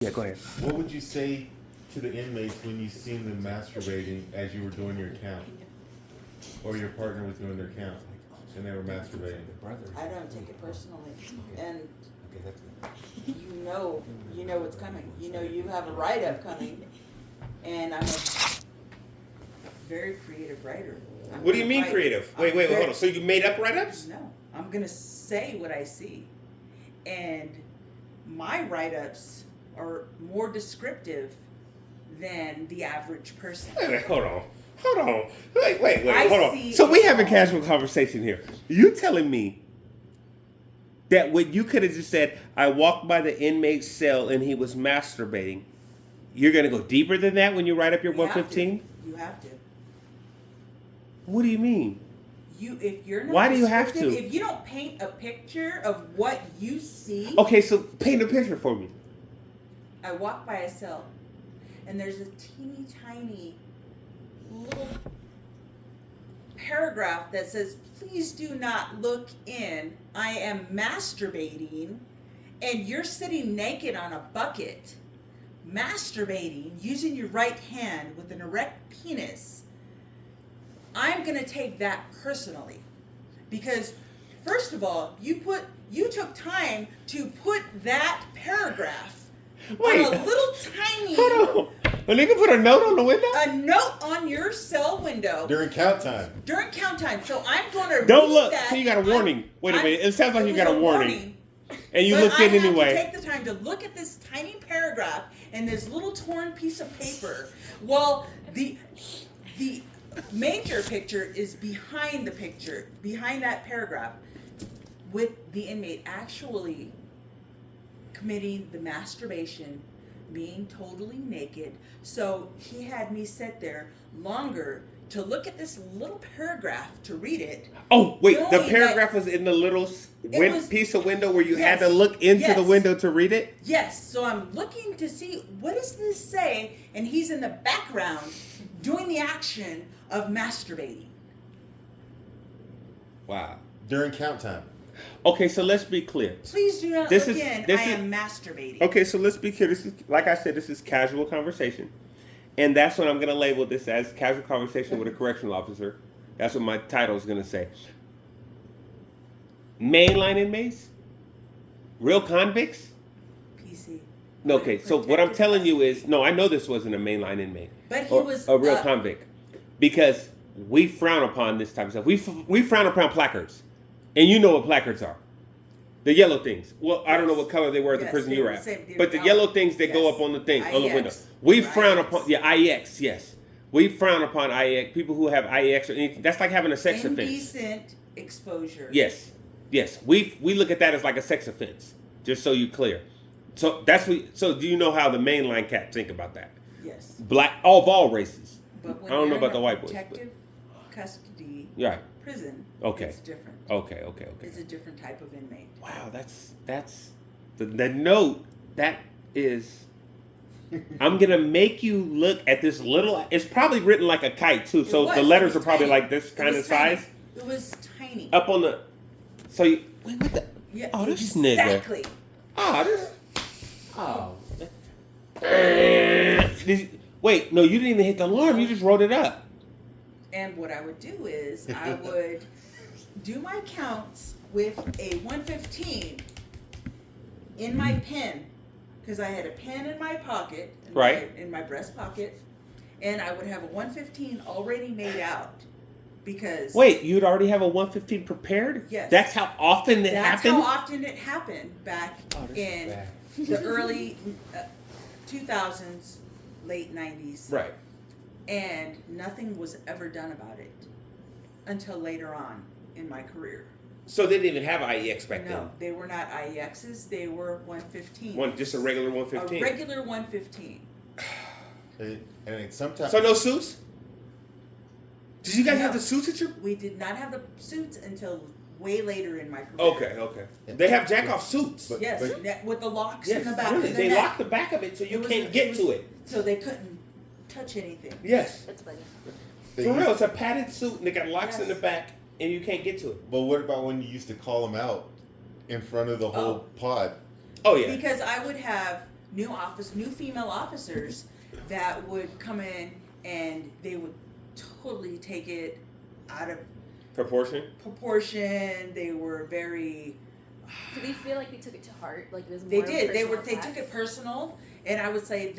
Yeah, go ahead. What would you say to the inmates when you seen them masturbating as you were doing your count, or your partner was doing their count, and they were masturbating? I don't take it personally, and you know what's coming. You know you have a write-up coming, and I'm a very creative writer. What do you mean creative? Wait, hold on. So you made up write-ups? No, I'm gonna say what I see, and my write-ups are more descriptive than the average person. Wait, hold on. Wait, I hold on. see So we it have a all. casual conversation here. You telling me that what you could have just said, I walked by the inmate's cell and he was masturbating. You're going to go deeper than that when you write up your You have to. 115? You have to. What do you mean? If you're not Why do you have descriptive, to? If you don't paint a picture of what you see, Okay, so paint a picture for me. I walk by a cell, and there's a teeny tiny little paragraph that says, "Please do not look in. I am masturbating," and you're sitting naked on a bucket, masturbating using your right hand with an erect penis. I'm gonna take that personally, because first of all, you took time to put that paragraph Wait. on a little tiny Hold on. A nigga put a note on the window? a note on your cell window During count time. during count time. So I'm gonna Don't read look. that. So you got a warning. Wait a minute. It sounds like you was got a warning. And you But looked I in had anyway. to take the time to look at this tiny paragraph and this little torn piece of paper. Well, the major picture is behind the picture, behind that paragraph, with the inmate actually committing the masturbation, being totally naked. So he had me sit there longer to look at this little paragraph to read it. Oh, wait. The knowing paragraph was in the little was- piece of window where you had to Yes. look into the Yes. window to read it? Yes, so I'm looking to see what does this say, and he's in the background doing the action of masturbating. Wow. During count time. Okay, so let's be clear. Please do not This look is- in. this I is- am masturbating. Okay, so let's be clear. This is, like I said, this is casual conversation. And that's what I'm going to label this as, casual conversation with a correctional officer. That's what my title is going to say. Mainline inmates? Real convicts? PC. No, okay, so what I'm telling you is, no, I know this wasn't a mainline inmate. But he or was a real convict. Because we frown upon this type of stuff. We frown upon placards. And you know what placards are. The yellow things. Well, I don't know what color they were at the Yes, prison they you were were at. the same- they But were the yellow things that go yes. up on the thing, on the IEX. window. We Or frown IEX. upon, yeah, IEX, yes. We frown upon IEX. People who have IEX or anything. That's like having a sex offense. indecent exposure. Yes. We look at that as like a sex offense. Just so you're clear. So that's what. So do you know how the mainline cats think about that? Yes. Black, of all races. But when I don't know you're about in the a white boys, but- protective custody Right. prison, Okay. it's different. Okay. It's a different type of inmate. Wow, that's the note that is. I'm gonna make you look at this little. It's probably written like a kite too, so It the was letters are tiny. probably like this It kind of was tiny. size. It was tiny. Up on the. So you wait, what the? Yeah, Oh, this nigga. exactly. Oh, this. Oh. Wait, no, you didn't even hit the alarm. You just wrote it up. And what I would do is I would do my counts with a 115 in my pen, because I had a pen in my pocket, Right. in my breast pocket, and I would have a 115 already made out, because Wait, you'd already have a 115 prepared? Yes. That's how often it that's happened? how often it happened back Oh, this is in bad. the early 2000s, late 90s. Right. And nothing was ever done about it until later on in my career. So they didn't even have IEX back No, they were not IEXs, they were 115. then? Just a regular A 115? regular 115. And sometimes. So no suits? Did you guys No. have the suits at your... We did not have the suits until way later in my career. Okay. They have jack-off suits. But- Yes, but- with the locks Yes, in the back really. of the They neck. lock the back of it so you can't get to it. So they couldn't touch anything. Yes. That's funny. they For used- real, it's a padded suit and they got locks in the Yes. back and you can't get to it. But what about when you used to call them out in front of the whole pod? Oh, yeah. Because I would have new female officers that would come in and they would totally take it out of Proportion. proportion. They were very. Do we feel like we took it to heart? Like it was more They of a did. They personal They took attack? it personal, and I would say,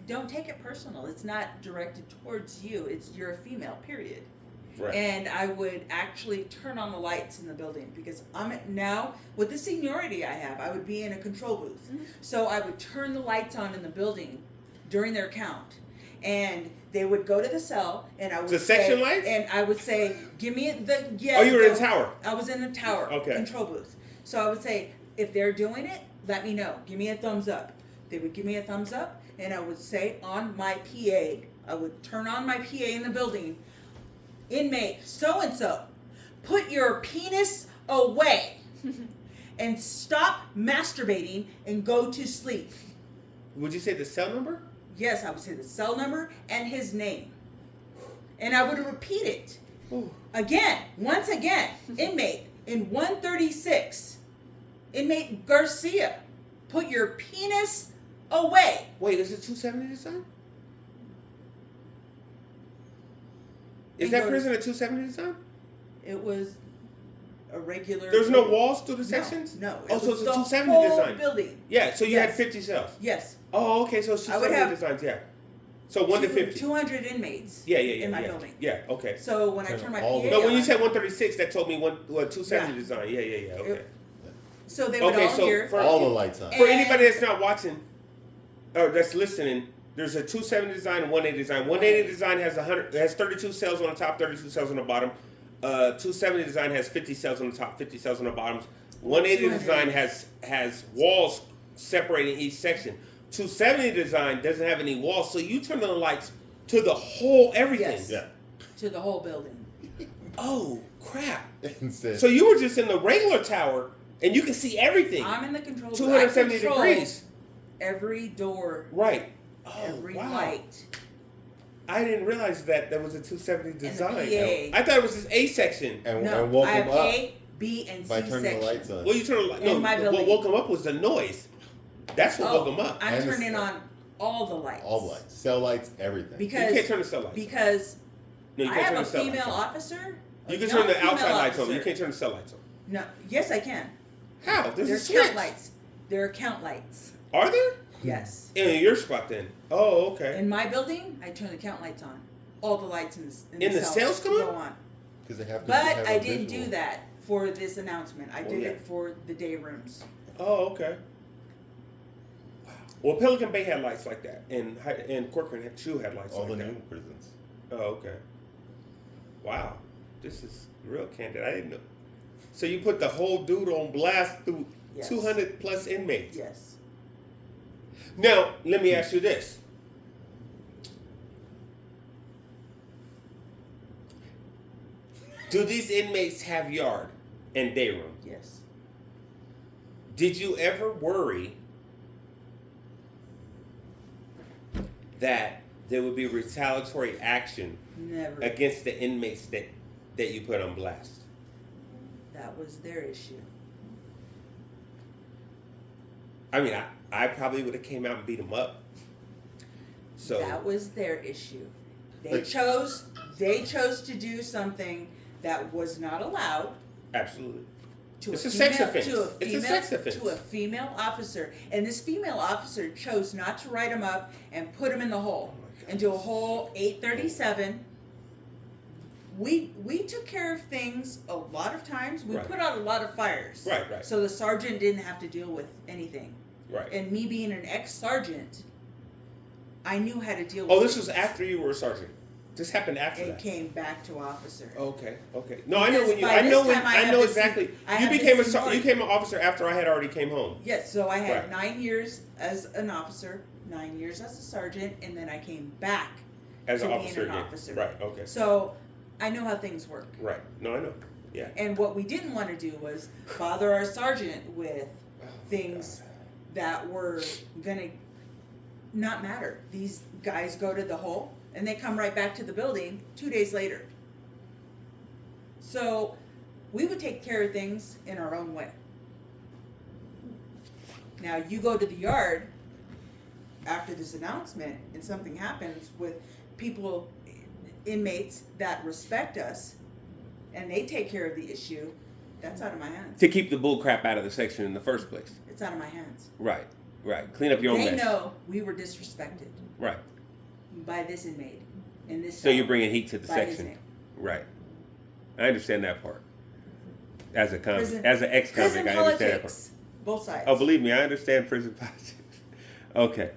don't take it personal. It's not directed towards you. You're a female. Period. Right. And I would actually turn on the lights in the building because now with the seniority I have, I would be in a control booth. Mhm. So I would turn the lights on in the building during their count, and they would go to the cell, and I would The section say, lights? and I would say, give me the Oh, you were in the tower. I was in the tower Okay. control booth. So I would say, if they're doing it, let me know. Give me a thumbs up. They would give me a thumbs up, and I would say on my PA, I would turn on my PA in the building, inmate so-and-so, put your penis away and stop masturbating and go to sleep. Would you say the cell number? Yes, I would say the cell number and his name. And I would repeat it. Ooh. Again, once again, inmate in 136, inmate Garcia, put your penis away. Wait, is it 270 design? Is And that go to- prison a 270 design? It was a regular. There's no walls through the No, sections? No. Oh, it so was it's a the 270 whole design. building. Yeah, so you had Yes. 50 cells. Yes. Oh, okay, so it's I would 270 have designs, yeah. So 1 to 50. 200 inmates. Yeah, yeah, yeah. in my yeah. building. Yeah, okay. So when I Kind turn of my all PA the- No, when you on, said 136, that told me 270 Yeah. design. Yeah, yeah, yeah. Okay. so they would Okay, all so hear. for- All the lights on. For anybody that's not watching or that's listening, there's a 270 design and 180 design. 180 design has 32 cells on the top, 32 cells on the bottom. 270 design has 50 cells on the top, 50 cells on the bottoms. 180 200. design has walls separating each section. 270 design doesn't have any walls, so you turn on the lights to the whole everything. Yes. Yeah. To the whole building. Oh crap! Instead, So you were just in the regular tower and you can see everything. I'm in the control booth. 270 I control degrees. every door, Right. Oh, every wow. light. I didn't realize that was a 270 design. PA. I thought it was this A section. and No, woke I have them up A, B, and C by turning section. the lights on. Well, you turn on In my what building. woke him up was the noise. That's what woke him up. I'm And the turning cell. on all the lights. All lights, cell lights, everything. You Because can't turn the cell lights. because No, you I can't turn have the a cell female lights on. officer. You a can young turn the female outside lights on. You officer. can't turn the cell lights on. No, yes, I can. How? There's a There's switch. count lights. There are count lights. Are there? Yes. In your spot then. Oh, okay. In my building, I turn the count lights on. All the lights in In the cells come go on? on. Because they have to. But have I a didn't visual. do that for this announcement. I Oh, did yeah. it for the day rooms. Oh, okay. Wow. Well, Pelican Bay had lights like that, and Corcoran Shoe had lights All like the that. new prisons. Oh, okay. Wow, this is real candid. I didn't know. So you put the whole dude on blast through Yes. 200 plus inmates. Yes. Now, let me ask you this. Do these inmates have yard and day room? Yes. Did you ever worry that there would be retaliatory action Never. against the inmates that you put on blast? That was their issue. I mean, I probably would have came out and beat them up. So That was their issue. They Like- chose to do something that was not allowed absolutely. to It's a a female, sex offense. to a It's a female, sex offense. to a female officer, and this female officer chose not to write him up and put him in the hole, Oh my into a hole 837. We took care of things a lot of times. We Right. put out a lot of fires. Right, right. So the sergeant didn't have to deal with anything. Right. And me being an ex-sergeant, I knew how to deal with Oh, this things. was after you were a sergeant. This happened after It that. came back to officer. Okay. Okay. No, I know Because when you. by I this know when. time I I had know the exactly. I You had the became a. seniority. You became an officer after I had already came home. Yes, so I had Right. 9 years as an officer, 9 years as a sergeant, and then I came back As to an being officer an again. officer. Right. Okay. So I know how things work. Right. No, I know. Yeah. And what we didn't want to do was bother our sergeant with Oh, things God. that were gonna not matter. These guys go to the hole and they come right back to the building 2 days later. So we would take care of things in our own way. Now you go to the yard after this announcement and something happens with people, inmates that respect us, and they take care of the issue, that's out of my hands. To keep the bull crap out of the section in the first place. It's out of my hands. Right. Clean up your own They mess. know we were disrespected Right. by this inmate in this. So you're cell bringing heat to the by his section. name. Right. I understand that part. As a Prison- as an ex-convict, Prison I understand that part. politics, both sides. Oh, believe me, I understand prison politics. Okay.